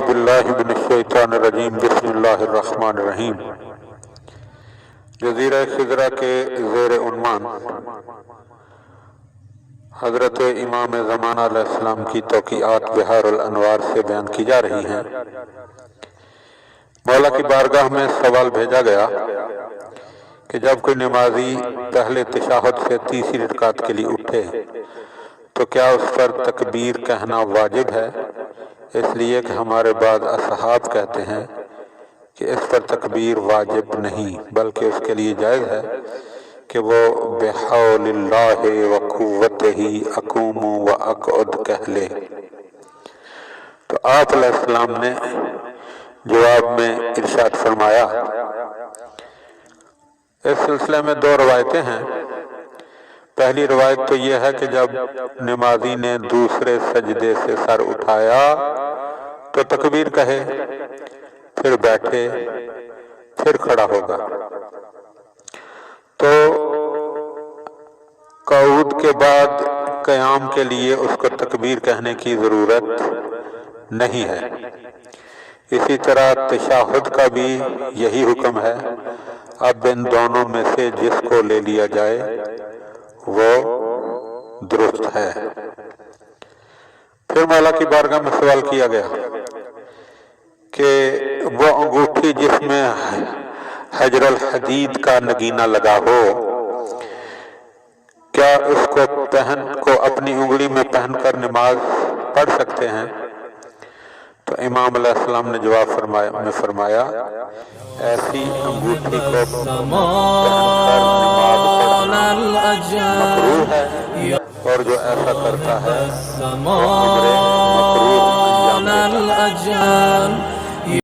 बिल्लाहि मिनश्शैतानिर्रजीम बिस्मिल्लाहिर्रहमानिर्रहीम। जज़ीरा खिज़रा के ज़ेर उन्वान हज़रत इमाम ज़माना अलैहिस्सलाम की तौक़ीआत बिहारुल अनवार से बयान की जा रही हैं। मौला की बारगाह में सवाल भेजा गया कि जब कोई नमाजी पहले तशहुद से तीसरी रकात के लिए उठे तो क्या उस पर तकबीर कहना वाजिब है? इसलिए कि हमारे बाद असहाब कहते हैं कि इस पर तकबीर वाजिब नहीं, बल्कि उसके लिए जायज़ है कि वो बिहौलिल्लाहि व कुव्वतिही अक़ूमु व अक़उद कह ले। तो आप अलैहिस्सलाम ने जवाब में इरशाद फरमाया। इस सिलसिले में दो रवायतें हैं। पहली रवायत तो यह है कि जब नमाजी ने दूसरे सजदे से सर उठाया तो तकबीर कहे, फिर बैठे, फिर खड़ा होगा। तो क़ऊद के बाद क़याम के लिए उसको तकबीर कहने की ज़रूरत नहीं है। इसी तरह तशहुद का भी यही हुक्म है। अब इन दोनों में से जिसको ले लिया जाए वो दुरुस्त है। फिर मौला की बारगाह में सवाल किया गया कि वो अंगूठी जिसमें हजरुल हदीद का नगीना लगा हो, क्या उसको अपनी उंगली में पहनकर नमाज पढ़ सकते हैं? तो इमाम अलैहिस्सलाम ने जवाब फरमाया ऐसी अंगूठी को पहनकर नमाज पढ़ना मकरूह है, और जो ऐसा करता है वो अमरे मकरूह अंजाम देता है।